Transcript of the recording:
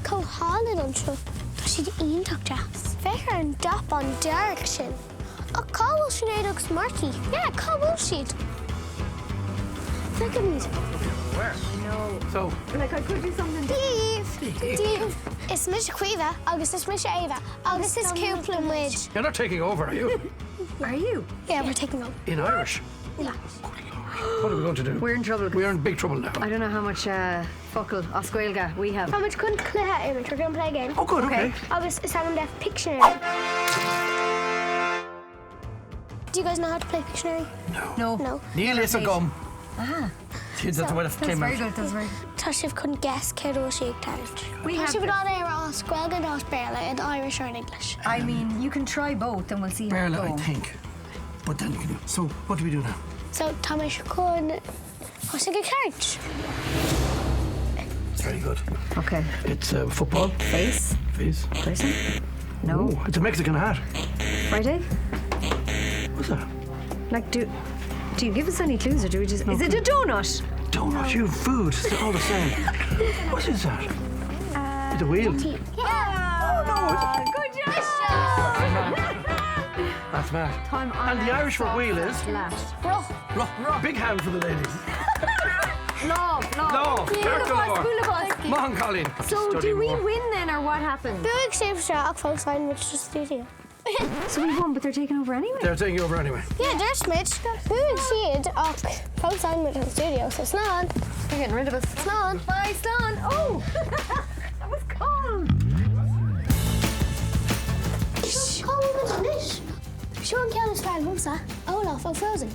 Cohalin on show. She'd ionach jazz. Fecher and dop on direction. A call Sinéad Marty. Yeah, call she'd. Look at me. Where? No. So? Like, I could do something. Steve. It's Misha Caoimhe, August is Misha Éabha, August is Cúpla Muid. You're not taking over, are you? Are you? Yeah, we're taking over. In Irish? Yeah. What are we going to do? We're in trouble. We're in big trouble now. I don't know how much focal Oscuelga we have. How much couldn't Claire image? We're going to play a game. Oh, good, okay. August is Sound Deaf Pictionary. Do you guys know how to play Pictionary? No. No. Neil is a gum. Ah. That's the way it That's came very out. good. That's very good. Tashiv couldn't guess Kedro Sheik Tart. We have. Tashiv would all air Oscuelga and Osberla in Irish or in English. I mean, you can try both and we'll see how it Barely, I goes. think. But then you can do. So, what do we do now? So, Thomas Kun, what's a good card? Very good. Okay. It's football. Face. Face. Person. No. Oh, it's a Mexican hat. Friday. What's that? Like, do you give us any clues or do we just... Is it a donut? Donut, you food. It's all the same. What is that? It's a wheel. Yeah. Good job! That's mad. Time on And the Irish for wheel is? Last. Rock. Big hand for the ladies. Love. Love. Circle. Boulevard. Come on, Colleen. So Study do we more. win then or what happens? Big superstar folks sign which is the studio. So we won, but they're taking over anyway. They're taking over anyway. Yeah, there's Mitch. Big seed of folks sign with the studio, so Slan. They're getting rid of us. Slan. Bye, Stan. Oh, that was cold. Show him Mitch. Show him Kelly's friend, Musa. Olaf, I'm frozen.